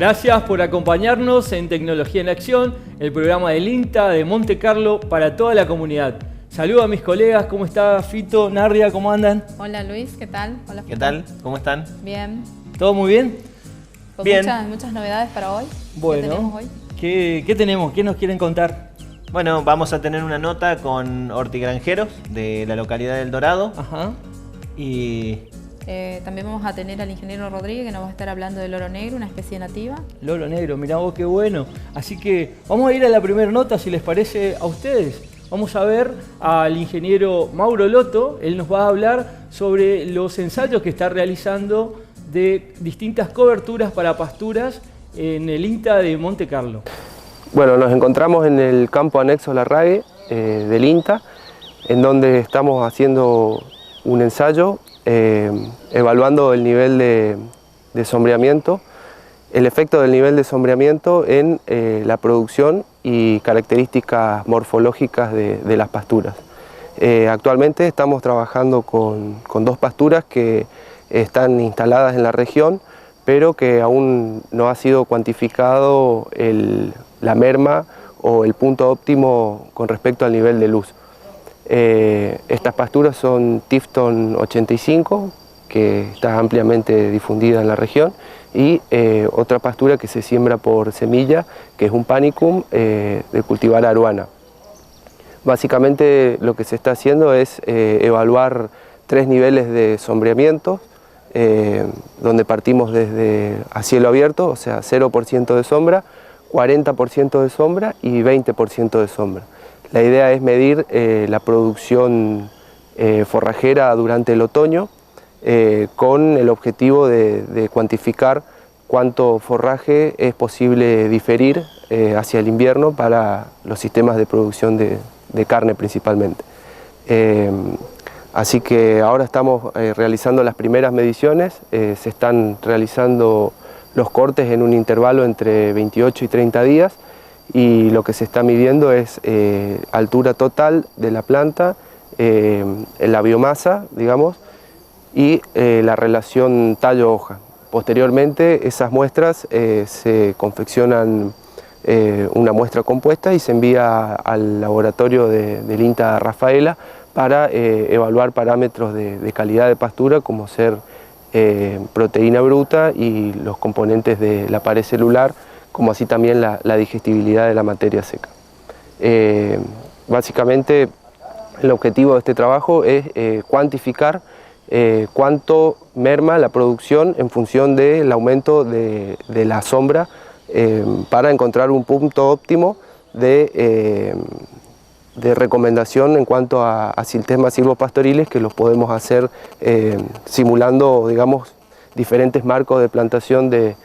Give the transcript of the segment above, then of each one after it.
Gracias por acompañarnos en Tecnología en Acción, el programa del INTA de Monte Carlo para toda la comunidad. Saludo a mis colegas, ¿cómo está Fito, Nardia, cómo andan? Hola Luis, ¿qué tal? Hola Fito. ¿Qué tal? ¿Cómo están? Bien. ¿Todo muy bien? Con Bien. Muchas novedades para hoy. Bueno, ¿Qué tenemos hoy? ¿Qué tenemos? ¿Qué nos quieren contar? Bueno, vamos a tener una nota con hortigranjeros de la localidad del Dorado. Ajá. Y También vamos a tener al ingeniero Rodríguez, que nos va a estar hablando del loro negro, una especie nativa. Loro negro, mirá vos qué bueno. Así que vamos a ir a la primera nota, si les parece a ustedes. Vamos a ver al ingeniero Mauro Lotto. Él nos va a hablar sobre los ensayos que está realizando de distintas coberturas para pasturas en el INTA de Monte Carlo. Bueno, nos encontramos en el campo anexo Larrague del INTA, en donde estamos haciendo un ensayo evaluando el nivel de sombreamiento, el efecto del nivel de sombreamiento en la producción y características morfológicas de las pasturas. Actualmente estamos trabajando con dos pasturas que están instaladas en la región, pero que aún no ha sido cuantificado la merma o el punto óptimo con respecto al nivel de luz. Estas pasturas son Tifton 85, que está ampliamente difundida en la región, y otra pastura que se siembra por semilla, que es un panicum de cultivar aruana. Básicamente lo que se está haciendo es evaluar 3 niveles de sombreamiento, donde partimos desde a cielo abierto, o sea 0% de sombra, 40% de sombra y 20% de sombra. La idea es medir la producción forrajera durante el otoño con el objetivo de cuantificar cuánto forraje es posible diferir hacia el invierno para los sistemas de producción de carne principalmente. Así que ahora estamos realizando las primeras mediciones, se están realizando los cortes en un intervalo entre 28 y 30 días y lo que se está midiendo es altura total de la planta, la biomasa, digamos, y la relación tallo-hoja. Posteriormente esas muestras se confeccionan una muestra compuesta y se envía al laboratorio del INTA Rafaela para evaluar parámetros de calidad de pastura como ser proteína bruta y los componentes de la pared celular, como así también la digestibilidad de la materia seca. Básicamente el objetivo de este trabajo es cuantificar cuánto merma la producción en función del aumento de la sombra para encontrar un punto óptimo de recomendación en cuanto a sistemas silvopastoriles que los podemos hacer simulando, digamos, diferentes marcos de plantación de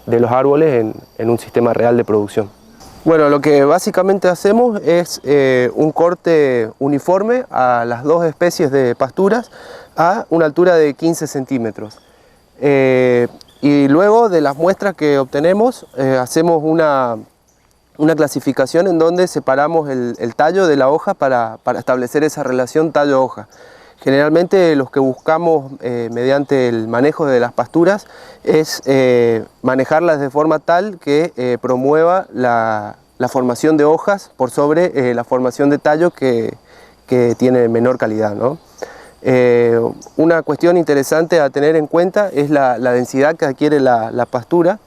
los árboles en un sistema real de producción. Bueno, lo que básicamente hacemos es un corte uniforme a las dos especies de pasturas a una altura de 15 centímetros. Y luego de las muestras que obtenemos hacemos una clasificación en donde separamos el tallo de la hoja para establecer esa relación tallo-hoja. Generalmente lo que buscamos mediante el manejo de las pasturas es manejarlas de forma tal que promueva la formación de hojas por sobre la formación de tallo que tiene menor calidad, ¿no? Una cuestión interesante a tener en cuenta es la densidad que adquiere la pastura.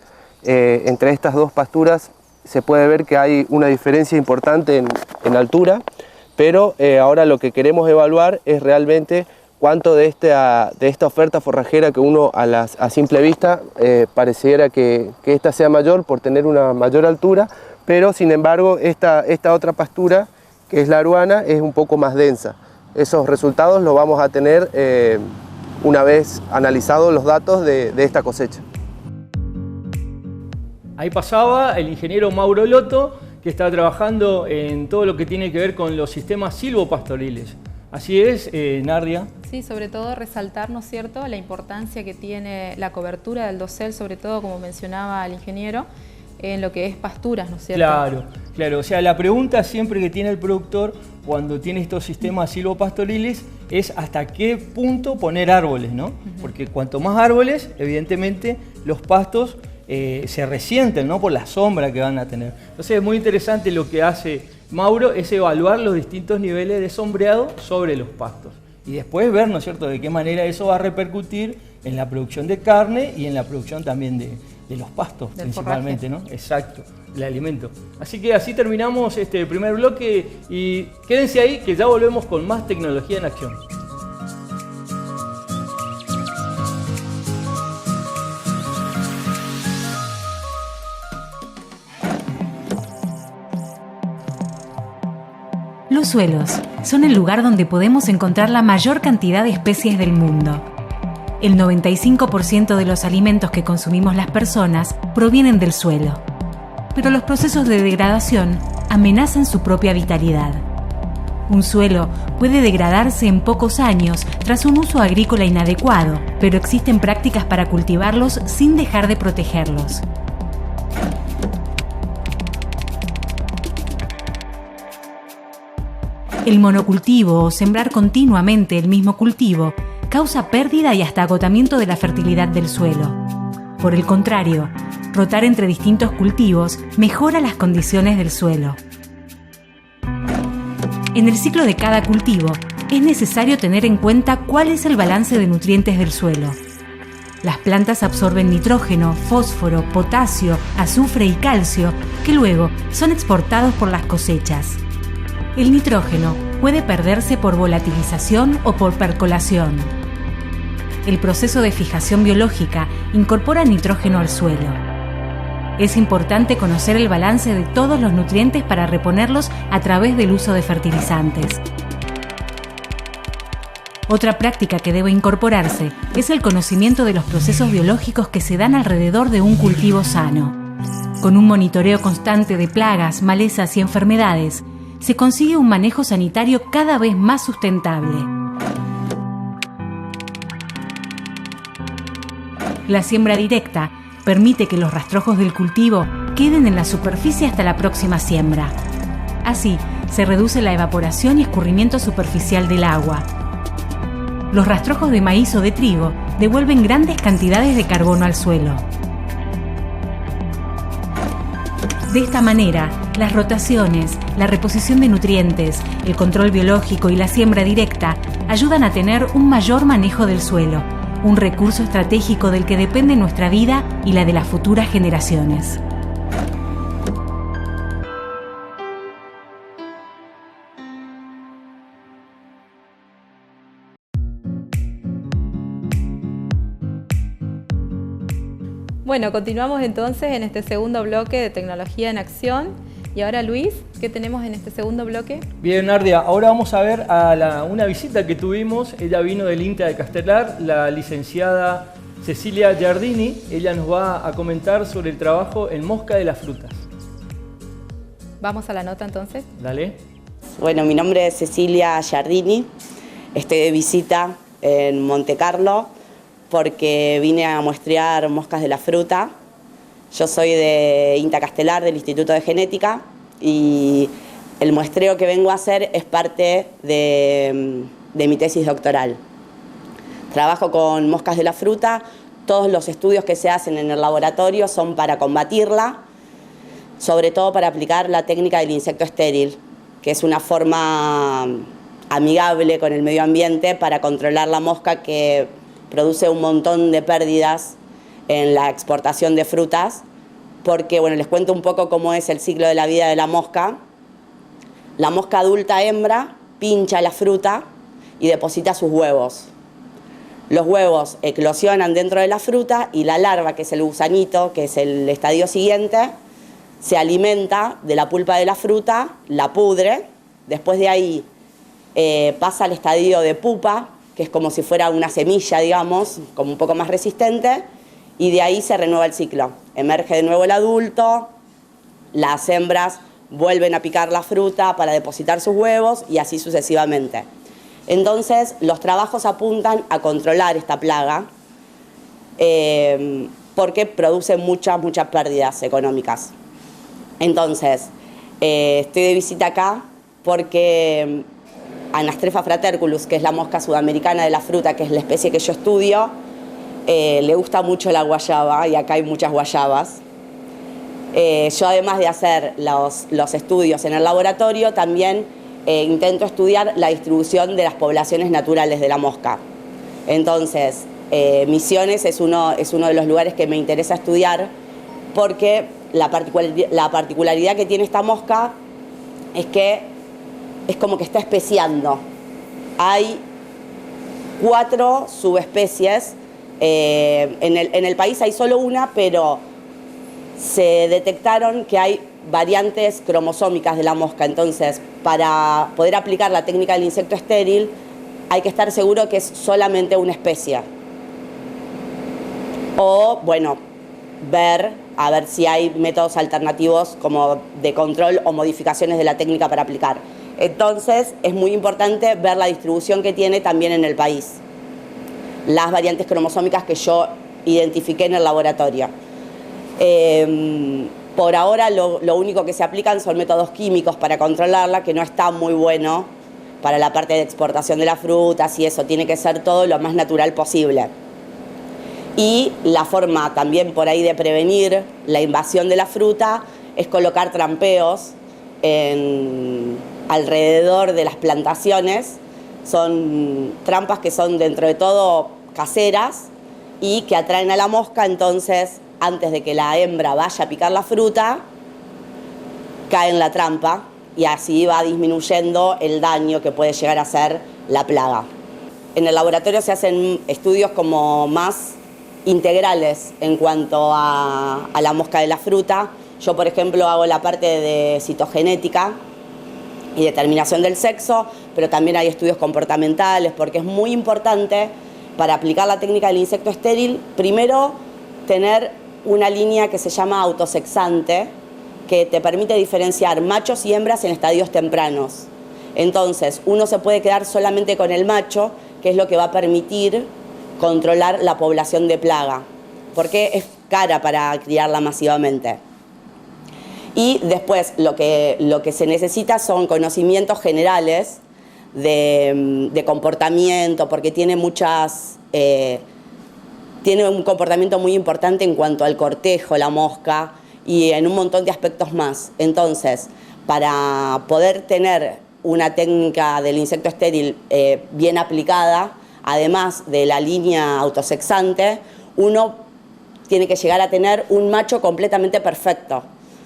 Entre estas dos pasturas se puede ver que hay una diferencia importante en altura, pero ahora lo que queremos evaluar es realmente cuánto de esta oferta forrajera que uno a simple vista pareciera que esta sea mayor por tener una mayor altura, pero sin embargo esta otra pastura, que es la aruana, es un poco más densa. Esos resultados los vamos a tener una vez analizados los datos de esta cosecha. Ahí pasaba el ingeniero Mauro Lotto, que está trabajando en todo lo que tiene que ver con los sistemas silvopastoriles. Así es, Nardia. Sí, sobre todo resaltar, ¿no es cierto?, la importancia que tiene la cobertura del dosel, sobre todo, como mencionaba el ingeniero, en lo que es pasturas, ¿no es cierto? Claro, claro. O sea, la pregunta siempre que tiene el productor cuando tiene estos sistemas silvopastoriles es hasta qué punto poner árboles, ¿no? Porque cuanto más árboles, evidentemente, los pastos se resienten, ¿no?, por la sombra que van a tener. Entonces es muy interesante lo que hace Mauro, es evaluar los distintos niveles de sombreado sobre los pastos. Y después ver, ¿no es cierto?, de qué manera eso va a repercutir en la producción de carne y en la producción también de los pastos, del principalmente, forraje. ¿no? Exacto, el alimento. Así que así terminamos este primer bloque y quédense ahí que ya volvemos con más tecnología en acción. Los suelos son el lugar donde podemos encontrar la mayor cantidad de especies del mundo. El 95% de los alimentos que consumimos las personas provienen del suelo. Pero los procesos de degradación amenazan su propia vitalidad. Un suelo puede degradarse en pocos años tras un uso agrícola inadecuado, pero existen prácticas para cultivarlos sin dejar de protegerlos. El monocultivo o sembrar continuamente el mismo cultivo causa pérdida y hasta agotamiento de la fertilidad del suelo. Por el contrario, rotar entre distintos cultivos mejora las condiciones del suelo. En el ciclo de cada cultivo es necesario tener en cuenta cuál es el balance de nutrientes del suelo. Las plantas absorben nitrógeno, fósforo, potasio, azufre y calcio que luego son exportados por las cosechas. El nitrógeno puede perderse por volatilización o por percolación. El proceso de fijación biológica incorpora nitrógeno al suelo. Es importante conocer el balance de todos los nutrientes para reponerlos a través del uso de fertilizantes. Otra práctica que debe incorporarse es el conocimiento de los procesos biológicos que se dan alrededor de un cultivo sano. Con un monitoreo constante de plagas, malezas y enfermedades, se consigue un manejo sanitario cada vez más sustentable. La siembra directa permite que los rastrojos del cultivo queden en la superficie hasta la próxima siembra. Así, se reduce la evaporación y escurrimiento superficial del agua. Los rastrojos de maíz o de trigo devuelven grandes cantidades de carbono al suelo. De esta manera, las rotaciones, la reposición de nutrientes, el control biológico y la siembra directa ayudan a tener un mayor manejo del suelo, un recurso estratégico del que depende nuestra vida y la de las futuras generaciones. Bueno, continuamos entonces en este segundo bloque de tecnología en acción. Y ahora, Luis, ¿qué tenemos en este segundo bloque? Bien, Nardia, ahora vamos a ver una visita que tuvimos. Ella vino del INTA de Castelar, la licenciada Cecilia Giardini. Ella nos va a comentar sobre el trabajo en mosca de las frutas. Vamos a la nota entonces. Dale. Bueno, mi nombre es Cecilia Giardini. Estoy de visita en Monte Carlo porque vine a muestrear moscas de la fruta. Yo soy de INTA Castelar, del Instituto de Genética, y el muestreo que vengo a hacer es parte de mi tesis doctoral. Trabajo con moscas de la fruta. Todos los estudios que se hacen en el laboratorio son para combatirla, sobre todo para aplicar la técnica del insecto estéril, que es una forma amigable con el medio ambiente para controlar la mosca que produce un montón de pérdidas en la exportación de frutas, porque, bueno, les cuento un poco cómo es el ciclo de la vida de la mosca. La mosca adulta hembra pincha la fruta y deposita sus huevos. Los huevos eclosionan dentro de la fruta y la larva, que es el gusanito, que es el estadio siguiente, se alimenta de la pulpa de la fruta, la pudre, después de ahí pasa al estadio de pupa, que es como si fuera una semilla, digamos, como un poco más resistente, y de ahí se renueva el ciclo. Emerge de nuevo el adulto, las hembras vuelven a picar la fruta para depositar sus huevos y así sucesivamente. Entonces, los trabajos apuntan a controlar esta plaga porque produce muchas pérdidas económicas. Entonces, estoy de visita acá porque Anastrefa fraterculus, que es la mosca sudamericana de la fruta, que es la especie que yo estudio, le gusta mucho la guayaba y acá hay muchas guayabas. Yo, además de hacer los estudios en el laboratorio, también intento estudiar la distribución de las poblaciones naturales de la mosca. Entonces, Misiones es uno de los lugares que me interesa estudiar porque la particularidad que tiene esta mosca es que es como que está especiando. Hay 4 subespecies. En el país hay solo una, pero se detectaron que hay variantes cromosómicas de la mosca. Entonces, para poder aplicar la técnica del insecto estéril, hay que estar seguro que es solamente una especie. O, bueno, a ver si hay métodos alternativos como de control o modificaciones de la técnica para aplicar. Entonces, es muy importante ver la distribución que tiene también en el país, las variantes cromosómicas que yo identifiqué en el laboratorio. Por ahora lo único que se aplican son métodos químicos para controlarla, que no está muy bueno para la parte de exportación de las frutas y eso, tiene que ser todo lo más natural posible. Y la forma también por ahí de prevenir la invasión de la fruta es colocar trampeos alrededor de las plantaciones. Son trampas que son dentro de todo caseras y que atraen a la mosca. Entonces, antes de que la hembra vaya a picar la fruta, cae en la trampa y así va disminuyendo el daño que puede llegar a hacer la plaga. En el laboratorio se hacen estudios como más integrales en cuanto a la mosca de la fruta. Yo, por ejemplo, hago la parte de citogenética y determinación del sexo, pero también hay estudios comportamentales, porque es muy importante para aplicar la técnica del insecto estéril, primero tener una línea que se llama autosexante, que te permite diferenciar machos y hembras en estadios tempranos. Entonces, uno se puede quedar solamente con el macho, que es lo que va a permitir controlar la población de plaga, porque es cara para criarla masivamente. Y después lo que se necesita son conocimientos generales de comportamiento, porque tiene un comportamiento muy importante en cuanto al cortejo, la mosca, y en un montón de aspectos más. Entonces, para poder tener una técnica del insecto estéril bien aplicada, además de la línea autosexante, uno tiene que llegar a tener un macho completamente perfecto.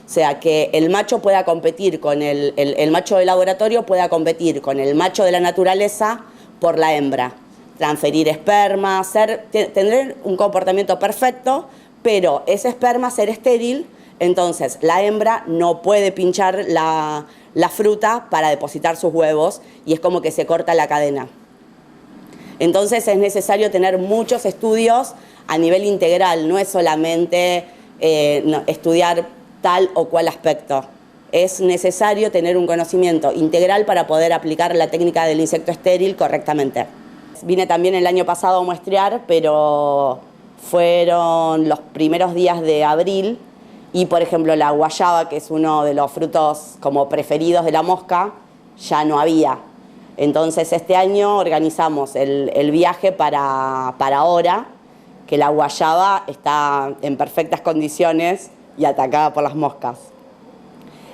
O sea, que el macho pueda competir con el macho de laboratorio, pueda competir con el macho de la naturaleza por la hembra. Transferir esperma, tener un comportamiento perfecto, pero ese esperma ser estéril, entonces la hembra no puede pinchar la fruta para depositar sus huevos y es como que se corta la cadena. Entonces es necesario tener muchos estudios a nivel integral, no es solamente estudiar tal o cual aspecto. Es necesario tener un conocimiento integral para poder aplicar la técnica del insecto estéril correctamente. Vine también el año pasado a muestrear, pero fueron los primeros días de abril y, por ejemplo, la guayaba, que es uno de los frutos como preferidos de la mosca, ya no había. Entonces este año organizamos el viaje para ahora, que la guayaba está en perfectas condiciones y atacada por las moscas.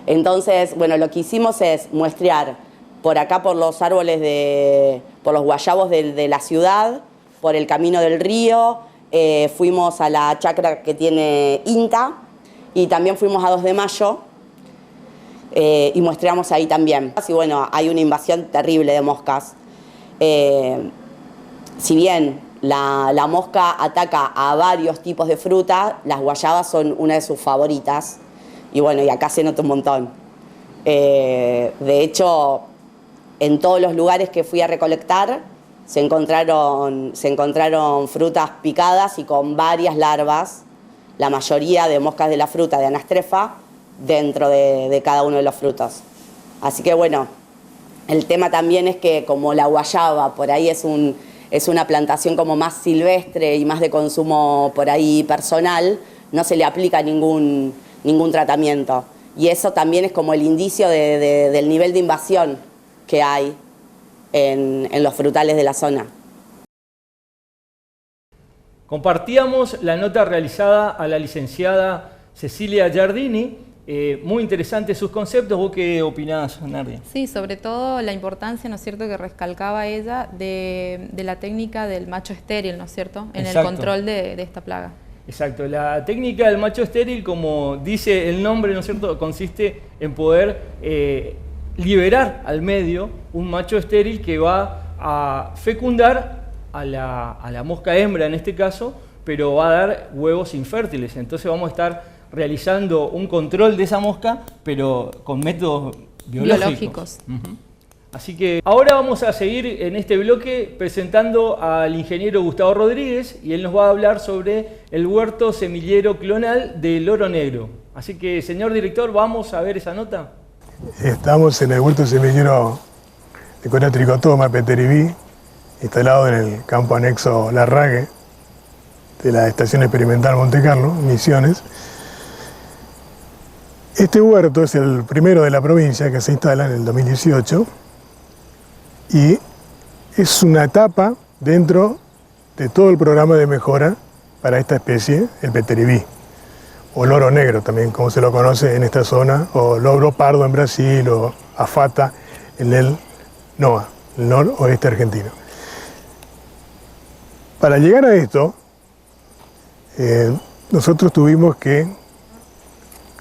Entonces, bueno, lo que hicimos es muestrear por acá, por los árboles, por los guayabos de la ciudad, por el camino del río, fuimos a la chacra que tiene INTA y también fuimos a 2 de Mayo y muestreamos ahí también. Y bueno, hay una invasión terrible de moscas. Si bien la mosca ataca a varios tipos de fruta, las guayabas son una de sus favoritas. Y bueno, y acá se nota un montón. De hecho, en todos los lugares que fui a recolectar se encontraron frutas picadas y con varias larvas, la mayoría de moscas de la fruta de Anastrefa, dentro de cada uno de los frutos. Así que bueno, el tema también es que como la guayaba por ahí es una plantación como más silvestre y más de consumo por ahí personal, no se le aplica ningún tratamiento. Y eso también es como el indicio del nivel de invasión que hay en los frutales de la zona. Compartíamos la nota realizada a la licenciada Cecilia Giardini. Muy interesantes sus conceptos. ¿Vos qué opinás, Nardi? Sí, sobre todo la importancia, ¿no es cierto?, que recalcaba ella de la técnica del macho estéril, ¿no es cierto?, en Exacto. el control de esta plaga. Exacto, la técnica del macho estéril, como dice el nombre, ¿no es cierto?, consiste en poder liberar al medio un macho estéril que va a fecundar a la mosca hembra en este caso, pero va a dar huevos infértiles. Entonces vamos a estar realizando un control de esa mosca, pero con métodos biológicos. Así que ahora vamos a seguir en este bloque presentando al ingeniero Gustavo Rodríguez, y él nos va a hablar sobre el huerto semillero clonal de Loro Negro. Así que, señor director, vamos a ver esa nota. Estamos en el huerto semillero de Corea Tricotoma, Peteribí, instalado en el campo anexo Larrague de la Estación Experimental Monte Carlo, Misiones. Este huerto es el primero de la provincia que se instala en el 2018 y es una etapa dentro de todo el programa de mejora para esta especie, el Peteribí, o loro negro también, como se lo conoce en esta zona, o loro pardo en Brasil, o afata en el NOA, el noroeste argentino. Para llegar a esto, nosotros tuvimos que,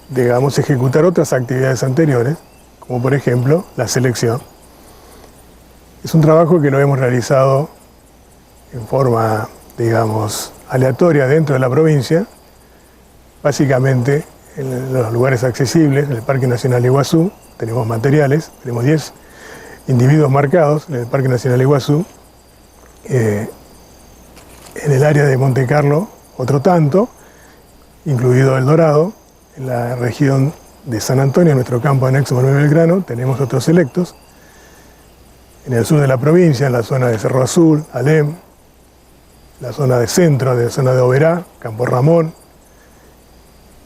digamos, ejecutar otras actividades anteriores, como por ejemplo la selección. Es un trabajo que lo hemos realizado en forma, digamos, aleatoria dentro de la provincia, básicamente en los lugares accesibles. En el Parque Nacional Iguazú tenemos materiales, tenemos 10 individuos marcados en el Parque Nacional Iguazú. En el área de Monte Carlo, otro tanto, incluido El Dorado. En la región de San Antonio, nuestro campo anexo Manuel Belgrano, tenemos otros selectos. En el sur de la provincia, en la zona de Cerro Azul, Alem, la zona de centro, de la zona de Oberá, Campo Ramón,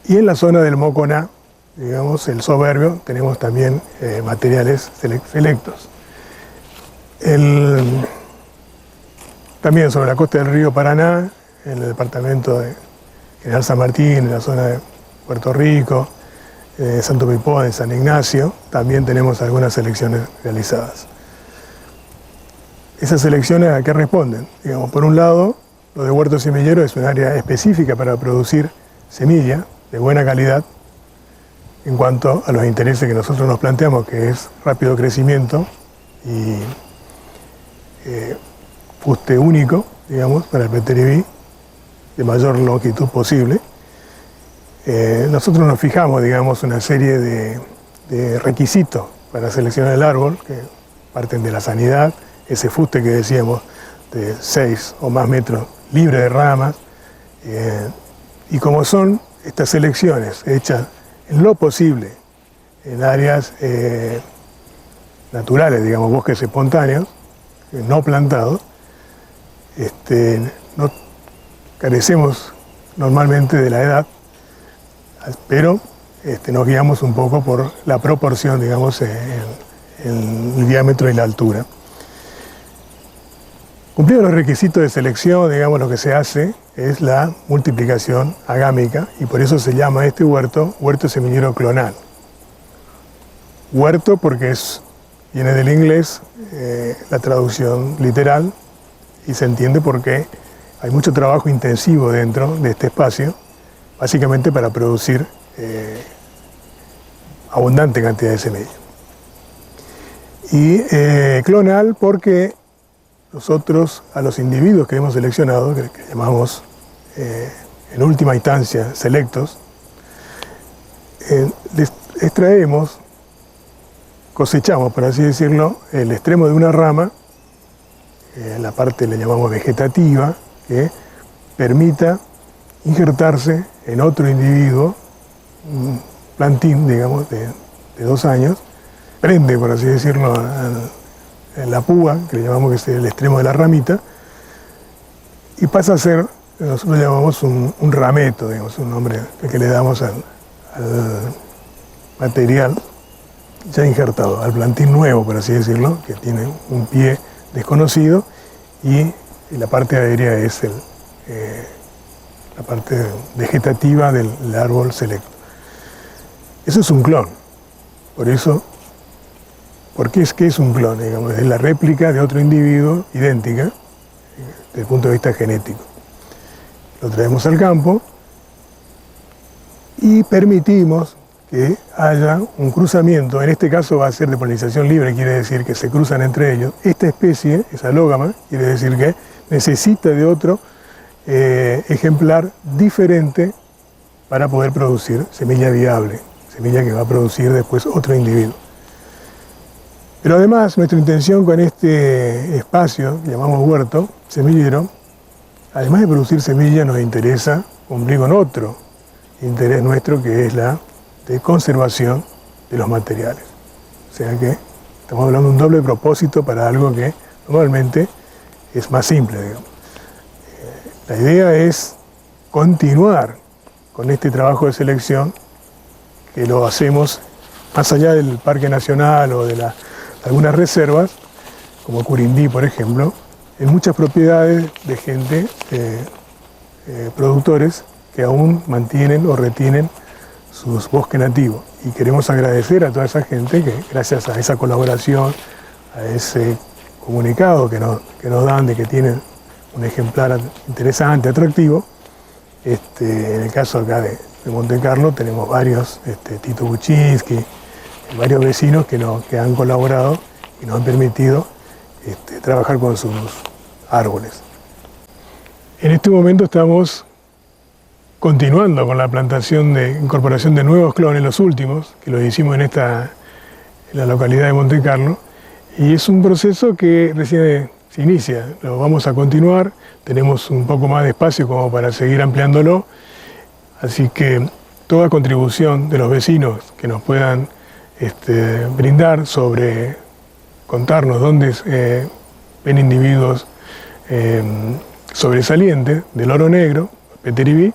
y en la zona del Moconá, digamos, el Soberbio, tenemos también materiales selectos. También sobre la costa del río Paraná, en el departamento de General San Martín, en la zona de Puerto Rico, Santo Pipó, de San Ignacio, también tenemos algunas selecciones realizadas. Esas selecciones, ¿a qué responden? Digamos, por un lado, lo de huerto semillero es un área específica para producir semilla de buena calidad en cuanto a los intereses que nosotros nos planteamos, que es rápido crecimiento y fuste único, digamos, para el Peteribí, de mayor longitud posible. Nosotros nos fijamos, digamos, una serie de requisitos para seleccionar el árbol, que parten de la sanidad, ese fuste que decíamos de 6 o más metros libre de ramas, y como son estas selecciones hechas en lo posible en áreas naturales, digamos, bosques espontáneos, no plantados, no carecemos normalmente de la edad, pero nos guiamos un poco por la proporción, digamos, en el diámetro y la altura. Cumplidos los requisitos de selección, digamos, lo que se hace es la multiplicación agámica, y por eso se llama este huerto semillero clonal. Huerto porque viene del inglés la traducción literal, y se entiende porque hay mucho trabajo intensivo dentro de este espacio, básicamente para producir abundante cantidad de semilla. Y clonal porque nosotros a los individuos que hemos seleccionado, que llamamos en última instancia selectos, les extraemos, cosechamos, por así decirlo, el extremo de una rama, la parte le llamamos vegetativa, que permita injertarse en otro individuo, un plantín, digamos, de 2 años, prende, por así decirlo, en la púa, que le llamamos que es el extremo de la ramita, y pasa a ser, nosotros le llamamos un rameto, digamos, un nombre que le damos al material ya injertado, al plantín nuevo, por así decirlo, que tiene un pie desconocido, y la parte aérea es la parte vegetativa del árbol selecto. Eso es un clon. Por eso, ¿qué es un clon? Digamos, es la réplica de otro individuo idéntica desde el punto de vista genético. Lo traemos al campo y permitimos que haya un cruzamiento. En este caso va a ser de polinización libre, quiere decir que se cruzan entre ellos. Esta especie es alógama, quiere decir que necesita de otro ejemplar diferente para poder producir semilla viable, semilla que va a producir después otro individuo. Pero además, nuestra intención con este espacio que llamamos huerto semillero, además de producir semilla, nos interesa cumplir con otro interés nuestro, que es la de conservación de los materiales. O sea que estamos hablando de un doble propósito para algo que normalmente es más simple, digamos. La idea es continuar con este trabajo de selección, que lo hacemos más allá del Parque Nacional o de algunas reservas, como Curindí, por ejemplo, en muchas propiedades de gente, productores que aún mantienen o retienen sus bosques nativos. Y queremos agradecer a toda esa gente que, gracias a esa colaboración, a ese comunicado que nos dan de que tienen un ejemplar interesante, atractivo, en el caso acá de Monte Carlo tenemos varios, Tito Buczynski, varios vecinos que han colaborado y nos han permitido trabajar con sus árboles. En este momento estamos continuando con la plantación de incorporación de nuevos clones, los últimos, que los hicimos en la localidad de Monte Carlo, y es un proceso que recién se inicia. Lo vamos a continuar, tenemos un poco más de espacio como para seguir ampliándolo, así que toda contribución de los vecinos que nos puedan brindar sobre contarnos dónde ven individuos sobresalientes del oro negro, Peteribí,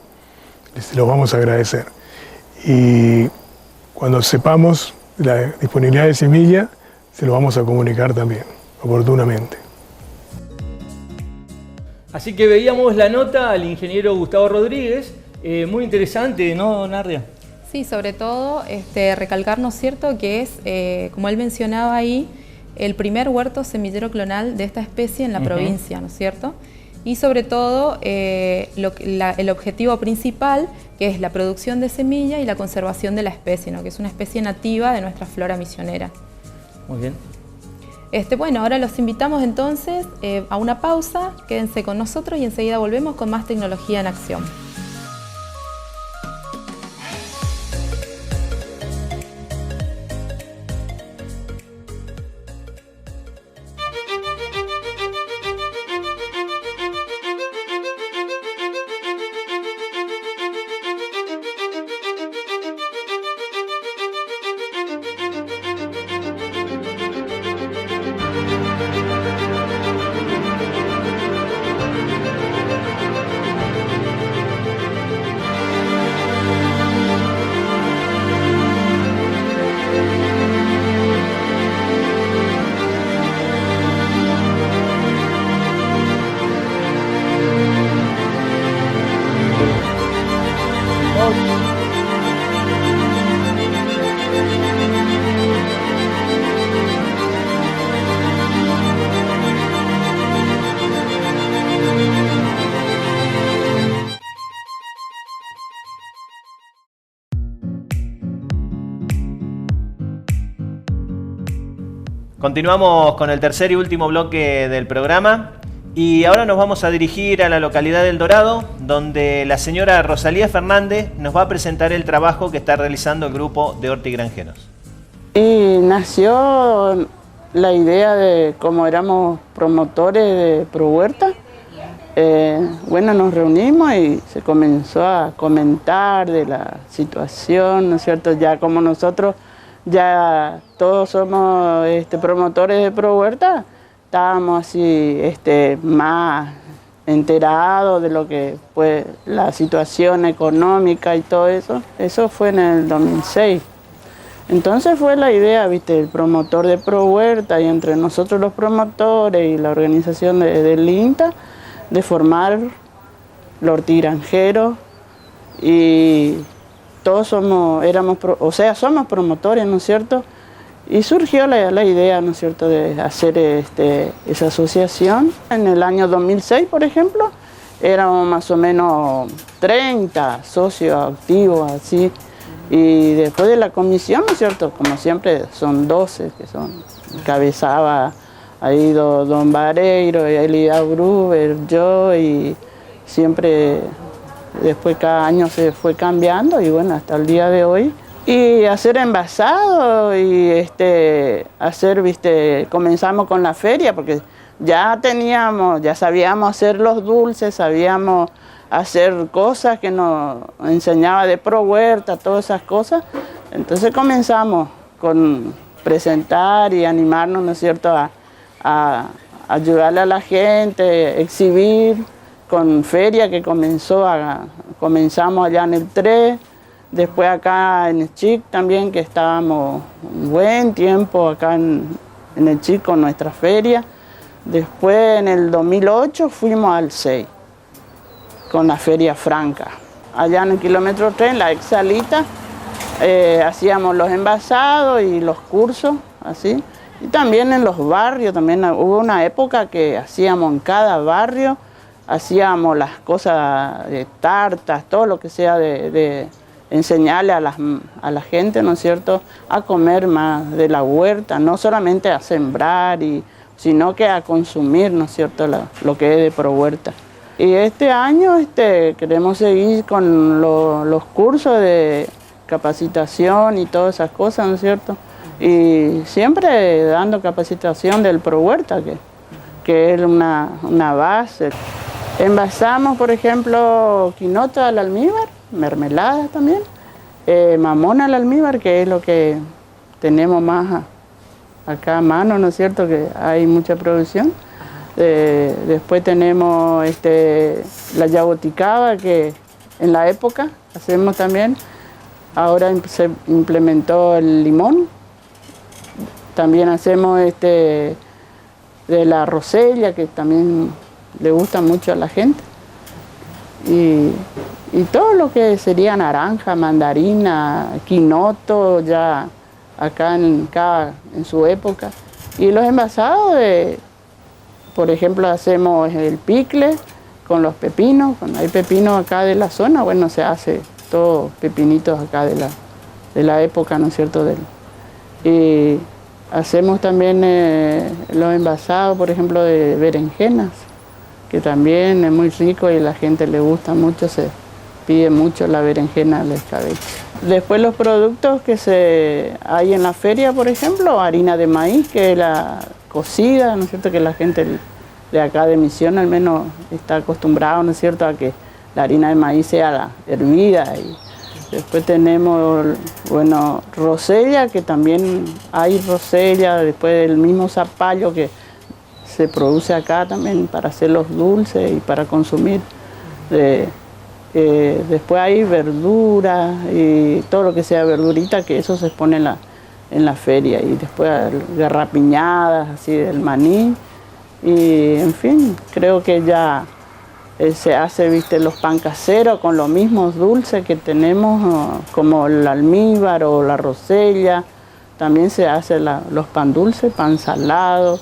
les los vamos a agradecer. Y cuando sepamos la disponibilidad de semilla, se lo vamos a comunicar también, oportunamente. Así que veíamos la nota al ingeniero Gustavo Rodríguez, muy interesante, ¿no, Nardia? Sí, sobre todo recalcar, ¿no es cierto?, que es, como él mencionaba ahí, el primer huerto semillero clonal de esta especie en la provincia, ¿no es cierto? Y sobre todo el objetivo principal, que es la producción de semilla y la conservación de la especie, ¿no?, que es una especie nativa de nuestra flora misionera. Muy bien. Bueno, ahora los invitamos entonces a una pausa, quédense con nosotros y enseguida volvemos con más tecnología en acción. Continuamos con el tercer y último bloque del programa y ahora nos vamos a dirigir a la localidad del Dorado, donde la señora Rosalía Fernández nos va a presentar el trabajo que está realizando el grupo de hortigranjeros. Y nació la idea de, como éramos promotores de ProHuerta, bueno, nos reunimos y se comenzó a comentar de la situación, ¿no es cierto? Ya como nosotros ya todos somos promotores de ProHuerta, estábamos así más enterados de lo que fue la situación económica y todo eso. Eso fue en el 2006. Entonces fue la idea, ¿viste? El promotor de ProHuerta y entre nosotros los promotores y la organización del INTA, de formar los hortigranjeros, y todos somos promotores, ¿no es cierto? Y surgió la idea, ¿no es cierto?, de hacer esa asociación. En el año 2006, por ejemplo, éramos más o menos 30 socios activos, así. Y después de la comisión, ¿no es cierto?, como siempre, son 12 que encabezaba ahí don Vareiro, Elida Gruber, yo, y siempre después cada año se fue cambiando, y bueno, hasta el día de hoy. Y hacer envasado y comenzamos con la feria, porque ya sabíamos hacer los dulces, sabíamos hacer cosas que nos enseñaba de Pro Huerta, todas esas cosas. Entonces comenzamos con presentar y animarnos, ¿no es cierto?, a ayudarle a la gente, exhibir con feria que comenzamos allá en el 3, después acá en el Chic también, que estábamos un buen tiempo acá en el Chic con nuestra feria. Después en el 2008 fuimos al 6 con la Feria Franca. Allá en el kilómetro 3, en la Exalita, hacíamos los envasados y los cursos, así. Y también en los barrios, también hubo una época que hacíamos en cada barrio, hacíamos las cosas de tartas, todo lo que sea de enseñarle a la gente, ¿no es cierto?, a comer más de la huerta, no solamente a sembrar, sino que a consumir, ¿no es cierto?, lo que es de Pro Huerta. Y este año queremos seguir con los cursos de capacitación y todas esas cosas, ¿no es cierto? Y siempre dando capacitación del Pro Huerta, que es una base. Envasamos, por ejemplo, quinota al almíbar, mermelada también, mamón al almíbar, que es lo que tenemos más acá a mano, ¿no es cierto?, que hay mucha producción. Después tenemos la yaboticaba, que en la época hacemos también. Ahora se implementó el limón. También hacemos de la rosella, que también le gusta mucho a la gente. Y todo lo que sería naranja, mandarina, quinoto, ya acá en su época. Y los envasados, por ejemplo, hacemos el picle con los pepinos. Cuando hay pepinos acá de la zona, bueno, se hace todos pepinitos acá de la época, ¿no es cierto? Y hacemos también los envasados, por ejemplo, de berenjenas, que también es muy rico y a la gente le gusta mucho, se pide mucho la berenjena al escabeche. Después los productos que hay en la feria, por ejemplo, harina de maíz, que es la cocida, ¿no es cierto?, que la gente de acá de Misión al menos está acostumbrado, ¿no es cierto?, a que la harina de maíz sea hervida. Y después tenemos, bueno, rosella, que también hay rosella, después del mismo zapallo que se produce acá también para hacer los dulces y para consumir. Después hay verduras y todo lo que sea verdurita, que eso se expone en la feria. Y después garrapiñadas, así del maní. Y en fin, creo que ya se hace, los pan caseros con los mismos dulces que tenemos, como el almíbar o la rosella. También se hace los pan dulces, pan salado.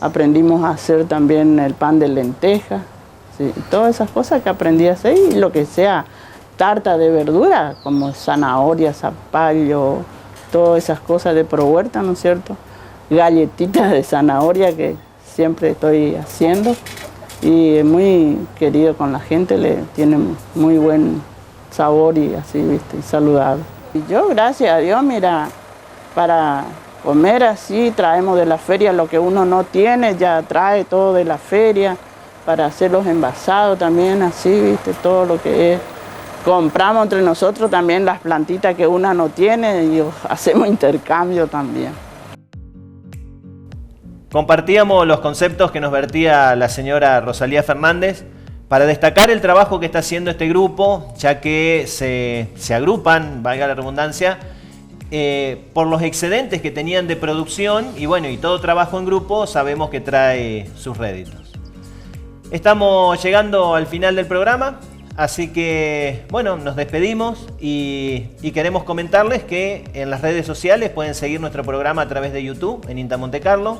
Aprendimos a hacer también el pan de lenteja. Sí, todas esas cosas que aprendí a hacer, y lo que sea tarta de verdura, como zanahoria, zapallo, todas esas cosas de Pro Huerta, ¿no es cierto? Galletitas de zanahoria que siempre estoy haciendo, y es muy querido con la gente, tiene muy buen sabor y así, y saludable. Y yo, gracias a Dios, mira, para comer así traemos de la feria lo que uno no tiene, ya trae todo de la feria. Para hacer los envasados también, así, todo lo que es. Compramos entre nosotros también las plantitas que una no tiene y hacemos intercambio también. Compartíamos los conceptos que nos vertía la señora Rosalía Fernández para destacar el trabajo que está haciendo este grupo, ya que se agrupan, valga la redundancia, por los excedentes que tenían de producción, y bueno, y todo trabajo en grupo sabemos que trae sus réditos. Estamos llegando al final del programa. Así que, bueno, nos despedimos y queremos comentarles que en las redes sociales pueden seguir nuestro programa a través de YouTube, en INTA Monte Carlo,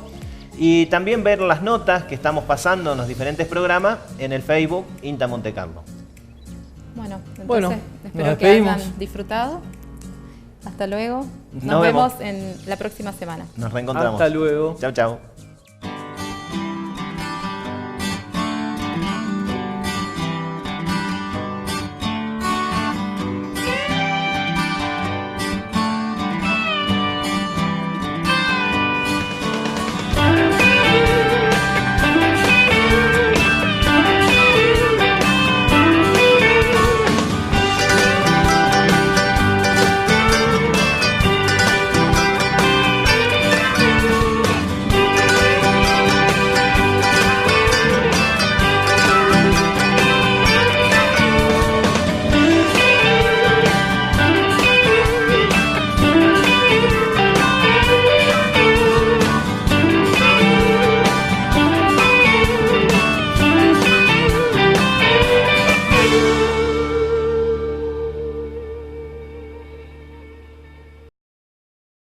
y también ver las notas que estamos pasando en los diferentes programas en el Facebook INTA Monte Carlo. Bueno, entonces espero que hayan disfrutado. Hasta luego. Nos vemos en la próxima semana. Nos reencontramos. Hasta luego. Chau, chau.